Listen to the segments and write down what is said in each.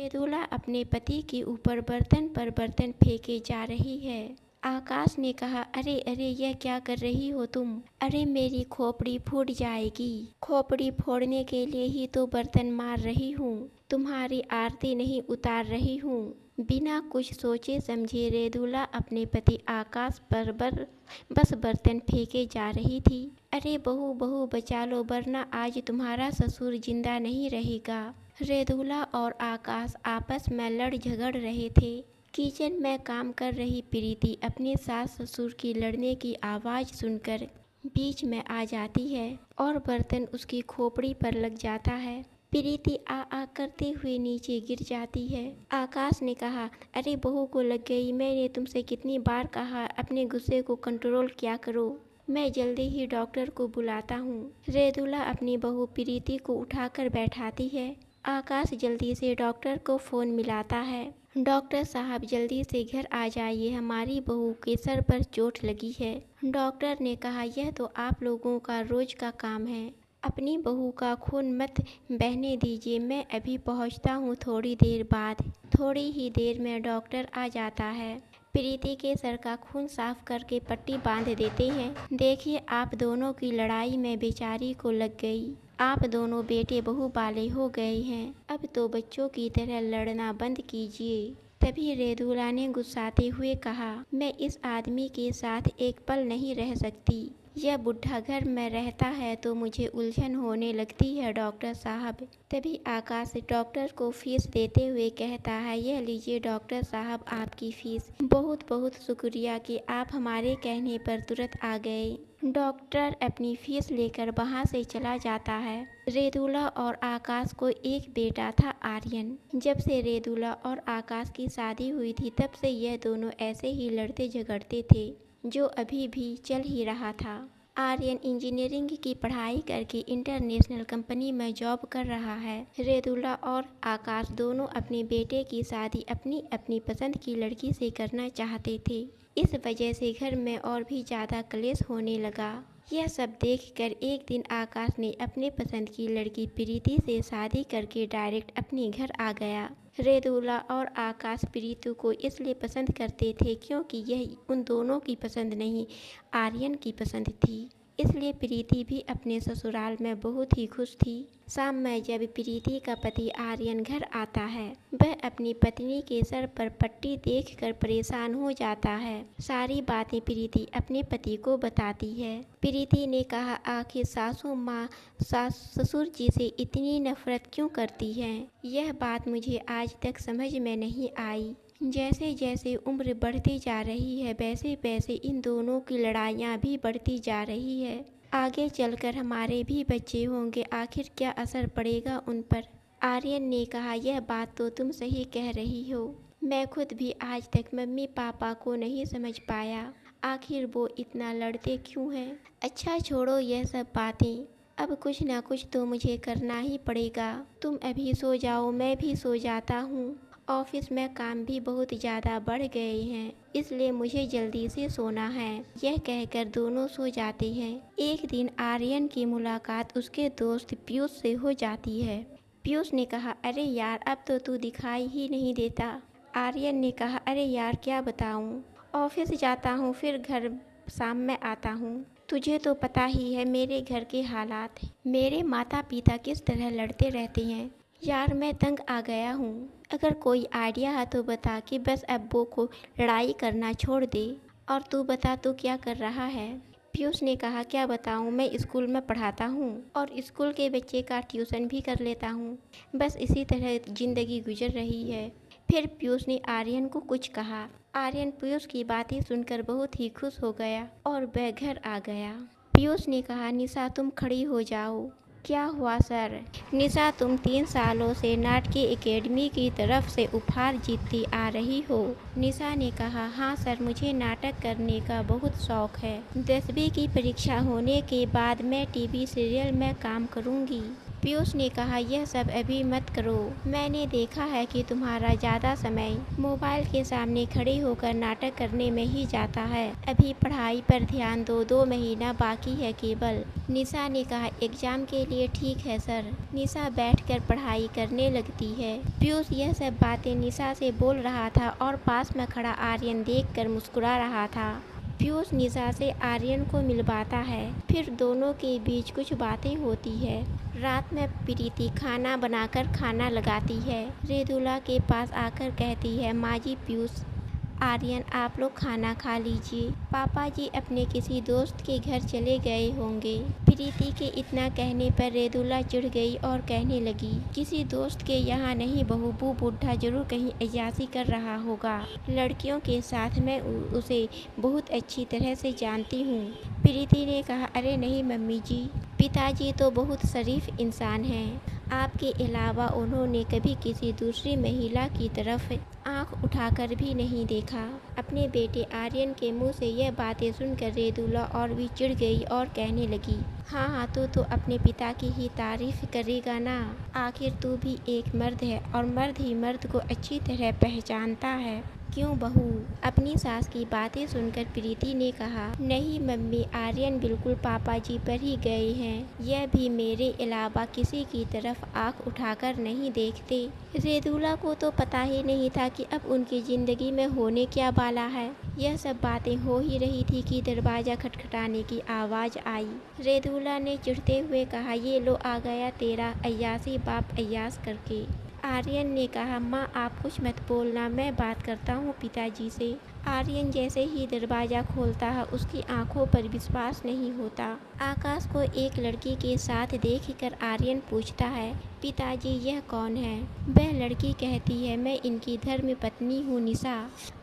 मृदुला अपने पति के ऊपर बर्तन पर बर्तन फेंके जा रही है। आकाश ने कहा, अरे अरे यह क्या कर रही हो तुम? अरे मेरी खोपड़ी फूट जाएगी। खोपड़ी फोड़ने के लिए ही तो बर्तन मार रही हूँ, तुम्हारी आरती नहीं उतार रही हूँ। बिना कुछ सोचे समझे मृदुला अपने पति आकाश पर बस बर्तन फेंके जा रही थी। अरे बहू बहू बचा लो, वरना आज तुम्हारा ससुर जिंदा नहीं रहेगा। मृदुला और आकाश आपस में लड़ झगड़ रहे थे। किचन में काम कर रही प्रीति अपने सास ससुर की लड़ने की आवाज़ सुनकर बीच में आ जाती है और बर्तन उसकी खोपड़ी पर लग जाता है। प्रीति आ करते हुए नीचे गिर जाती है। आकाश ने कहा, अरे बहू को लग गई, मैंने तुमसे कितनी बार कहा अपने गुस्से को कंट्रोल किया करो। मैं जल्दी ही डॉक्टर को बुलाता हूँ। मृदुला अपनी बहू प्रीति को उठाकर बैठाती है। आकाश जल्दी से डॉक्टर को फ़ोन मिलाता है। डॉक्टर साहब जल्दी से घर आ जाइए, हमारी बहू के सर पर चोट लगी है। डॉक्टर ने कहा, यह तो आप लोगों का रोज का काम है, अपनी बहू का खून मत बहने दीजिए, मैं अभी पहुंचता हूं थोड़ी देर बाद। थोड़ी ही देर में डॉक्टर आ जाता है। प्रीति के सर का खून साफ करके पट्टी बांध देते हैं। देखिए आप दोनों की लड़ाई में बेचारी को लग गई। आप दोनों बेटे बहू वाले हो गए हैं, अब तो बच्चों की तरह लड़ना बंद कीजिए। तभी मृदुला ने गुस्साते हुए कहा, मैं इस आदमी के साथ एक पल नहीं रह सकती। यह बुढ़ा घर में रहता है तो मुझे उलझन होने लगती है डॉक्टर साहब। तभी आकाश डॉक्टर को फीस देते हुए कहता है, यह लीजिए डॉक्टर साहब आपकी फीस। बहुत बहुत शुक्रिया कि आप हमारे कहने पर तुरंत आ गए। डॉक्टर अपनी फीस लेकर वहाँ से चला जाता है। मृदुला और आकाश को एक बेटा था, आर्यन। जब से मृदुला और आकाश की शादी हुई थी तब से यह दोनों ऐसे ही लड़ते झगड़ते थे, जो अभी भी चल ही रहा था। आर्यन इंजीनियरिंग की पढ़ाई करके इंटरनेशनल कंपनी में जॉब कर रहा है। मृदुला और आकाश दोनों अपने बेटे की शादी अपनी अपनी पसंद की लड़की से करना चाहते थे। इस वजह से घर में और भी ज़्यादा क्लेश होने लगा। यह सब देखकर एक दिन आकाश ने अपने पसंद की लड़की प्रीति से शादी करके डायरेक्ट अपने घर आ गया। मृदुला और आकाश प्रीति को इसलिए पसंद करते थे क्योंकि यह उन दोनों की पसंद नहीं, आर्यन की पसंद थी। इसलिए प्रीति भी अपने ससुराल में बहुत ही खुश थी। शाम में जब प्रीति का पति आर्यन घर आता है, वह अपनी पत्नी के सर पर पट्टी देखकर परेशान हो जाता है। सारी बातें प्रीति अपने पति को बताती है। प्रीति ने कहा, आखिर सासू माँ सास ससुर जी से इतनी नफरत क्यों करती हैं? यह बात मुझे आज तक समझ में नहीं आई। जैसे जैसे उम्र बढ़ती जा रही है वैसे वैसे इन दोनों की लड़ाइयाँ भी बढ़ती जा रही है। आगे चलकर हमारे भी बच्चे होंगे, आखिर क्या असर पड़ेगा उन पर? आर्यन ने कहा, यह बात तो तुम सही कह रही हो, मैं खुद भी आज तक मम्मी पापा को नहीं समझ पाया, आखिर वो इतना लड़ते क्यों हैं? अच्छा छोड़ो यह सब बातें, अब कुछ ना कुछ तो मुझे करना ही पड़ेगा। तुम अभी सो जाओ, मैं भी सो जाता हूँ। ऑफिस में काम भी बहुत ज़्यादा बढ़ गए हैं, इसलिए मुझे जल्दी से सोना है। यह कहकर दोनों सो जाते हैं। एक दिन आर्यन की मुलाकात उसके दोस्त पीयूष से हो जाती है। पीयूष ने कहा, अरे यार अब तो तू दिखाई ही नहीं देता। आर्यन ने कहा, अरे यार क्या बताऊँ, ऑफिस जाता हूँ फिर घर शाम में आता हूँ, तुझे तो पता ही है मेरे घर के हालात, मेरे माता पिता किस तरह लड़ते रहते हैं। यार मैं तंग आ गया हूँ, अगर कोई आइडिया है तो बता कि बस अब्बू को लड़ाई करना छोड़ दे। और तू बता तू क्या कर रहा है? पीयूष ने कहा, क्या बताऊँ, मैं स्कूल में पढ़ाता हूँ और स्कूल के बच्चे का ट्यूशन भी कर लेता हूँ, बस इसी तरह ज़िंदगी गुजर रही है। फिर पीयूष ने आर्यन को कुछ कहा। आर्यन पीयूष की बातें सुनकर बहुत ही खुश हो गया और वह घर आ गया। पीयूष ने कहा, निशा तुम खड़ी हो जाओ। क्या हुआ सर? निशा तुम 3 सालों से नाटकीय एकेडमी की तरफ से उपहार जीतती आ रही हो। निशा ने कहा, हाँ सर मुझे नाटक करने का बहुत शौक है। 10वीं की परीक्षा होने के बाद मैं टीवी सीरियल में काम करूंगी। पीयूष ने कहा, यह सब अभी मत करो। मैंने देखा है कि तुम्हारा ज़्यादा समय मोबाइल के सामने खड़े होकर नाटक करने में ही जाता है। अभी पढ़ाई पर ध्यान दो, 2 महीना बाकी है केवल। निशा ने कहा, एग्जाम के लिए ठीक है सर। निशा बैठकर पढ़ाई करने लगती है। पीयूष यह सब बातें निशा से बोल रहा था और पास में खड़ा आर्यन देखकर मुस्कुरा रहा था। पीयूष निशा से आर्यन को मिलवाता है, फिर दोनों के बीच कुछ बातें होती है। रात में प्रीति खाना बनाकर खाना लगाती है। रेदुला के पास आकर कहती है, माँ जी, पीयूष, आर्यन, आप लोग खाना खा लीजिए। पापा जी अपने किसी दोस्त के घर चले गए होंगे। प्रीति के इतना कहने पर रेदुला चिढ़ गई और कहने लगी, किसी दोस्त के यहाँ नहीं बहू, वो बूढ़ा जरूर कहीं अय्याशी कर रहा होगा। लड़कियों के साथ मैं उसे बहुत अच्छी तरह से जानती हूँ। प्रीति ने कहा, अरे नहीं मम्मी जी, पिताजी तो बहुत शरीफ इंसान हैं। आपके अलावा उन्होंने कभी किसी दूसरी महिला की तरफ आंख उठाकर भी नहीं देखा। अपने बेटे आर्यन के मुंह से यह बातें सुनकर रेदुला और भी चिढ़ गई और कहने लगी, हाँ हाँ, तू तो अपने पिता की ही तारीफ करेगा ना। आखिर तू भी एक मर्द है और मर्द ही मर्द को अच्छी तरह पहचानता है, क्यों बहू? अपनी सास की बातें सुनकर प्रीति ने कहा, नहीं मम्मी, आर्यन बिल्कुल पापा जी पर ही गए हैं। यह भी मेरे अलावा किसी की तरफ आंख उठाकर नहीं देखते। रेदुला को तो पता ही नहीं था कि अब उनकी जिंदगी में होने क्या वाला है। यह सब बातें हो ही रही थी कि दरवाजा खटखटाने की आवाज़ आई। रेदुला ने चिढ़ते हुए कहा, ये लो आ गया तेरा अय्याशी बाप अय्याश करके। आर्यन ने कहा, माँ आप कुछ मत बोलना, मैं बात करता हूँ पिताजी से। आर्यन जैसे ही दरवाज़ा खोलता है, उसकी आंखों पर विश्वास नहीं होता। आकाश को एक लड़की के साथ देखकर आर्यन पूछता है, पिताजी यह कौन है? वह लड़की कहती है, मैं इनकी धर्म पत्नी हूँ, निशा।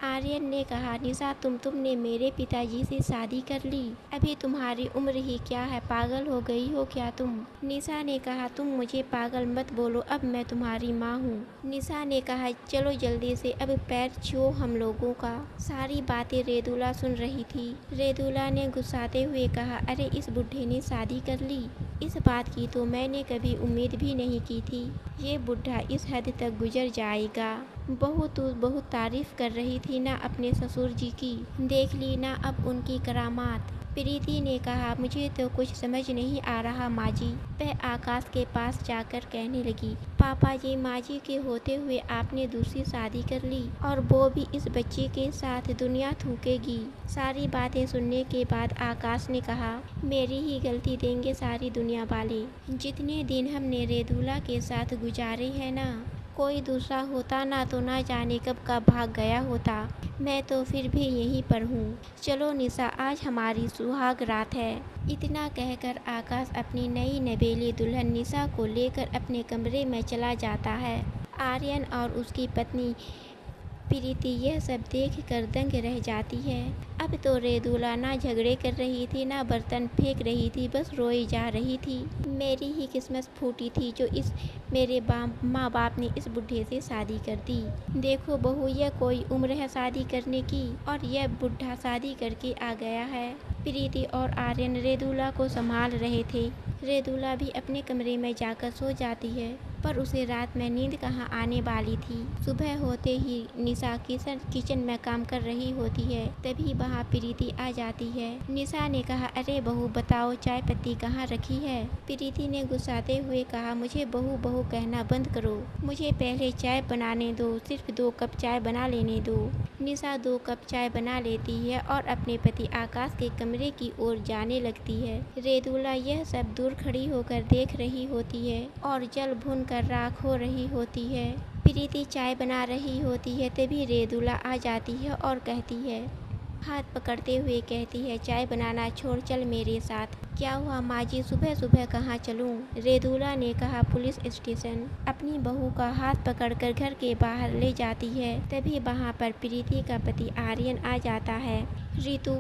आर्यन ने कहा, निशा तुमने मेरे पिताजी से शादी कर ली? अभी तुम्हारी उम्र ही क्या है, पागल हो गई हो क्या तुम? निशा ने कहा, तुम मुझे पागल मत बोलो, अब मैं तुम्हारी माँ हूँ। निशा ने कहा, चलो जल्दी से अब पैर छुओ हम लोगों का। सारी बातें रेदुला सुन रही थी। रेदुला ने गुस्साते हुए कहा, अरे इस बुढ़े ने शादी कर ली? इस बात की तो मैंने कभी उम्मीद भी नहीं की थी। ये बुढ़ा इस हद तक गुजर जाएगा। बहू तू बहुत तारीफ कर रही थी ना अपने ससुर जी की, देख ली ना अब उनकी करामात। प्रीति ने कहा, मुझे तो कुछ समझ नहीं आ रहा माँ जी। वह आकाश के पास जाकर कहने लगी, पापा जी, माँ जी के होते हुए आपने दूसरी शादी कर ली और वो भी इस बच्चे के साथ, दुनिया थूकेगी। सारी बातें सुनने के बाद आकाश ने कहा, मेरी ही गलती देंगे सारी दुनिया वाले। जितने दिन हमने रेदुला के साथ गुजारे हैं ना, कोई दूसरा होता ना तो ना जाने कब का भाग गया होता। मैं तो फिर भी यहीं पर हूँ। चलो निशा, आज हमारी सुहाग रात है। इतना कहकर आकाश अपनी नई नवेली दुल्हन निशा को लेकर अपने कमरे में चला जाता है। आर्यन और उसकी पत्नी प्रीति यह सब देखकर दंग रह जाती है। अब तो रेदुला ना झगड़े कर रही थी, ना बर्तन फेंक रही थी, बस रोई जा रही थी। मेरी ही किस्मत फूटी थी जो इस मेरे माँ बाप ने इस बुढ़े से शादी कर दी। देखो बहू, यह कोई उम्र है शादी करने की, और यह बुढ़ा शादी करके आ गया है। प्रीति और आर्यन रेदुला को संभाल रहे थे। रेदुला भी अपने कमरे में जाकर सो जाती है, पर उसे रात में नींद कहाँ आने वाली थी। सुबह होते ही निशा किचन में काम कर रही होती है, तभी वहाँ प्रीति आ जाती है। निशा ने कहा, अरे बहू बताओ, चाय पत्ती कहाँ रखी है? प्रीति ने गुस्साते हुए कहा, मुझे बहू बहू कहना बंद करो, मुझे पहले चाय बनाने दो, सिर्फ 2 कप चाय बना लेने दो। निशा 2 कप चाय बना लेती है और अपने पति आकाश के कमरे की ओर जाने लगती है। रेदुला यह सब दूर खड़ी होकर देख रही होती है और जल भून कर राख हो रही होती है। प्रीति चाय बना रही होती है, तभी रेदुला आ जाती है और कहती है, हाथ पकड़ते हुए कहती है, चाय बनाना छोड़, चल मेरे साथ। क्या हुआ माँ जी, सुबह सुबह कहाँ चलूँ? रेदुला ने कहा, पुलिस स्टेशन। अपनी बहू का हाथ पकड़कर घर के बाहर ले जाती है, तभी वहाँ पर प्रीति का पति आर्यन आ जाता है। ऋतु,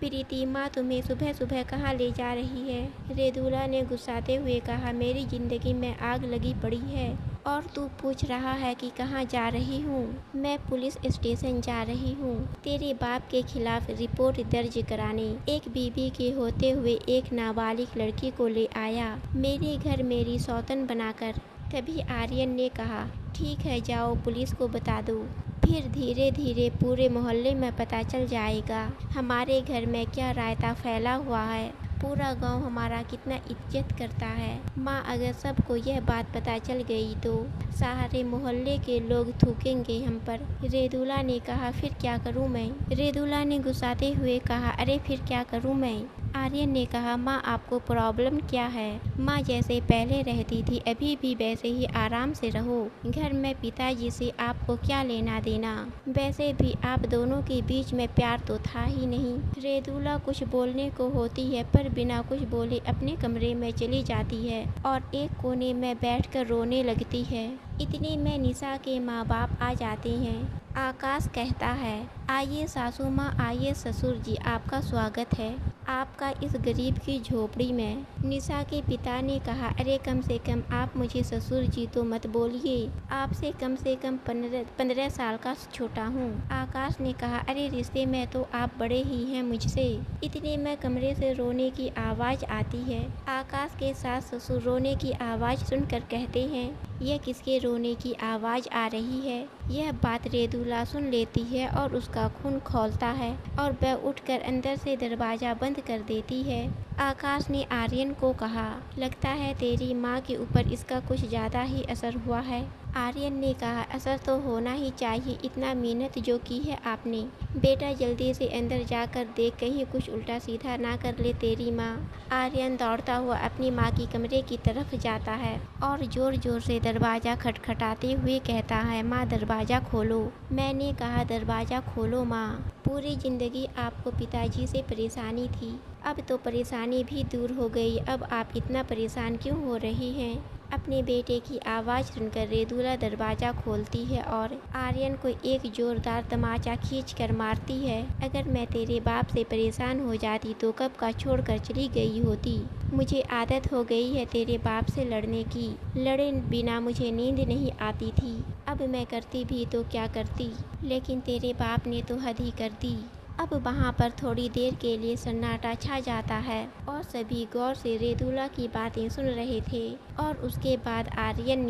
प्रीति माँ तुम्हें सुबह सुबह कहाँ ले जा रही है? रेदुला ने गुस्साते हुए कहा, मेरी जिंदगी में आग लगी पड़ी है। और तू पूछ रहा है कि कहाँ जा रही हूँ। मैं पुलिस स्टेशन जा रही हूँ तेरे बाप के खिलाफ रिपोर्ट दर्ज कराने। एक बीवी के होते हुए एक नाबालिग लड़की को ले आया मेरे घर मेरी सौतन बनाकर। तभी आर्यन ने कहा, ठीक है जाओ पुलिस को बता दो, फिर धीरे धीरे पूरे मोहल्ले में पता चल जाएगा हमारे घर में क्या रायता फैला हुआ है, पूरा गांव हमारा कितना इज्जत करता है। माँ अगर सबको यह बात पता चल गई तो सारे मोहल्ले के लोग थूकेंगे हम पर। रेदुला ने कहा, फिर क्या करूँ मैं। रेदुला ने गुस्साते हुए कहा, अरे फिर क्या करूँ मैं। आर्यन ने कहा, माँ आपको प्रॉब्लम क्या है। माँ जैसे पहले रहती थी अभी भी वैसे ही आराम से रहो। घर में पिताजी से आपको क्या लेना देना। वैसे भी आप दोनों के बीच में प्यार तो था ही नहीं। रेदुला कुछ बोलने को होती है पर बिना कुछ बोले अपने कमरे में चली जाती है और एक कोने में बैठकर रोने लगती है। इतने में निशा के माँ बाप आ जाते हैं। आकाश कहता है, आइए सासू माँ, आइए ससुर जी, आपका स्वागत है आपका इस गरीब की झोपड़ी में। निशा के पिता ने कहा, अरे कम से कम आप मुझे ससुर जी तो मत बोलिए, आपसे कम से कम 15 साल का छोटा हूँ। आकाश ने कहा, अरे रिश्ते में तो आप बड़े ही हैं मुझसे। इतने में कमरे से रोने की आवाज़ आती है। आकाश के सास ससुर रोने की आवाज़ सुनकर कहते हैं, यह किसके रोने की आवाज़ आ रही है। यह बात रेदुला सुन लेती है और उसका खून खौलता है और वह उठकर अंदर से दरवाज़ा बंद कर देती है। आकाश ने आर्यन को कहा, लगता है तेरी माँ के ऊपर इसका कुछ ज़्यादा ही असर हुआ है। आर्यन ने कहा, असर तो होना ही चाहिए, इतना मेहनत जो की है आपने। बेटा जल्दी से अंदर जाकर देख कहीं कुछ उल्टा सीधा ना कर ले तेरी माँ। आर्यन दौड़ता हुआ अपनी माँ की कमरे की तरफ जाता है और जोर जोर से दरवाज़ा खटखटाते हुए कहता है, माँ दरवाज़ा खोलो। मैंने कहा दरवाज़ा खोलो माँ। पूरी ज़िंदगी आपको पिताजी से परेशानी थी, अब तो परेशानी भी दूर हो गई, अब आप इतना परेशान क्यों हो रही हैं। अपने बेटे की आवाज़ सुनकर रेदुला दरवाज़ा खोलती है और आर्यन को एक जोरदार तमाचा खींचकर मारती है। अगर मैं तेरे बाप से परेशान हो जाती तो कब का छोड़कर चली गई होती। मुझे आदत हो गई है तेरे बाप से लड़ने की, लड़े बिना मुझे नींद नहीं आती थी। अब मैं करती भी तो क्या करती, लेकिन तेरे बाप ने तो हद ही कर दी। अब वहाँ पर थोड़ी देर के लिए सन्नाटा छा जाता है और सभी गौर से रेदुला की बातें सुन रहे थे। और उसके बाद आर्यन,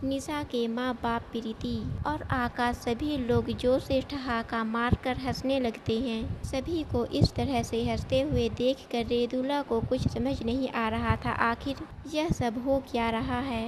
निशा के माँ बाप प्रीति और आकाश सभी लोग जोर से ठहाका मारकर हंसने लगते हैं। सभी को इस तरह से हंसते हुए देखकर रेदुला को कुछ समझ नहीं आ रहा था, आखिर यह सब हो क्या रहा है।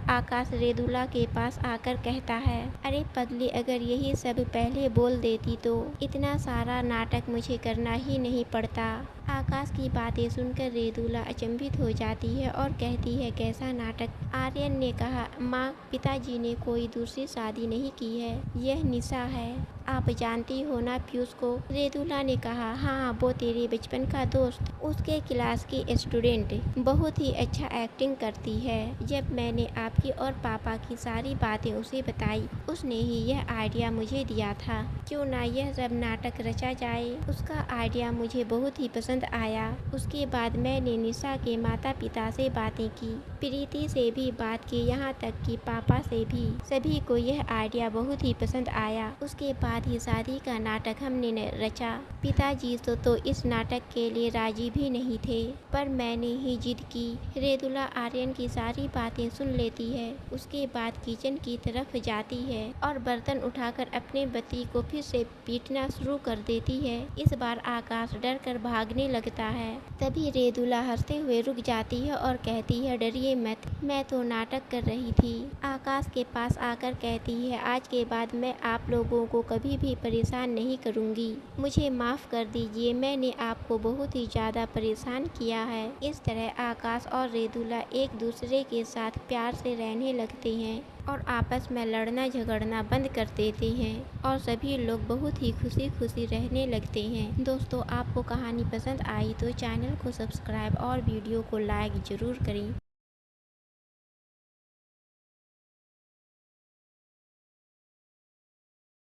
आकाश रेदुला के पास आकर कहता है, अरे पगली, अगर यही सब पहले बोल देती तो इतना सारा नाटक मुझे करना ही नहीं पड़ता। आकाश की बातें सुनकर रेदुला अचंभित हो जाती है और कहती है, कैसा नाटक। आर्यन ने कहा, माँ पिताजी ने कोई दूसरी शादी नहीं की है, यह निशा है, आप जानती हो ना पीयूष को। रेदुला ने कहा, हाँ वो तेरे बचपन का दोस्त, उसके क्लास की स्टूडेंट, बहुत ही अच्छा एक्टिंग करती है। जब मैंने आपकी और पापा की सारी बातें उसे बताई, उसने ही यह आइडिया मुझे दिया था, क्यों ना यह सब नाटक रचा जाए। उसका आइडिया मुझे बहुत ही पसंद आया। उसके बाद मैंने निशा के माता पिता से बातें की, प्रीति से भी बात की, यहाँ तक कि पापा से भी। सभी को यह आइडिया बहुत ही पसंद आया। उसके बाद ही शादी का नाटक हमने रचा। पिताजी तो इस नाटक के लिए राजी भी नहीं थे, पर मैंने ही जिद की। रेदुला आर्यन की सारी बातें सुन लेती है। उसके बाद किचन की तरफ जाती है और बर्तन उठाकर अपने पति को फिर से पीटना शुरू कर देती है। इस बार आकाश डर कर भागने लगता है। तभी रेदुला हंसते हुए रुक जाती है और कहती है, डरिए मत, मैं तो नाटक कर रही थी। आकाश के पास आकर कहती है, आज के बाद मैं आप लोगों को कभी भी परेशान नहीं करूंगी, मुझे माफ़ कर दीजिए, मैंने आपको बहुत ही ज़्यादा परेशान किया है। इस तरह आकाश और रेदुला एक दूसरे के साथ प्यार से रहने लगते हैं और आपस में लड़ना झगड़ना बंद कर देते हैं और सभी लोग बहुत ही खुशी खुशी रहने लगते हैं। दोस्तों, आपको कहानी पसंद आई तो चैनल को सब्सक्राइब और वीडियो को लाइक ज़रूर करें।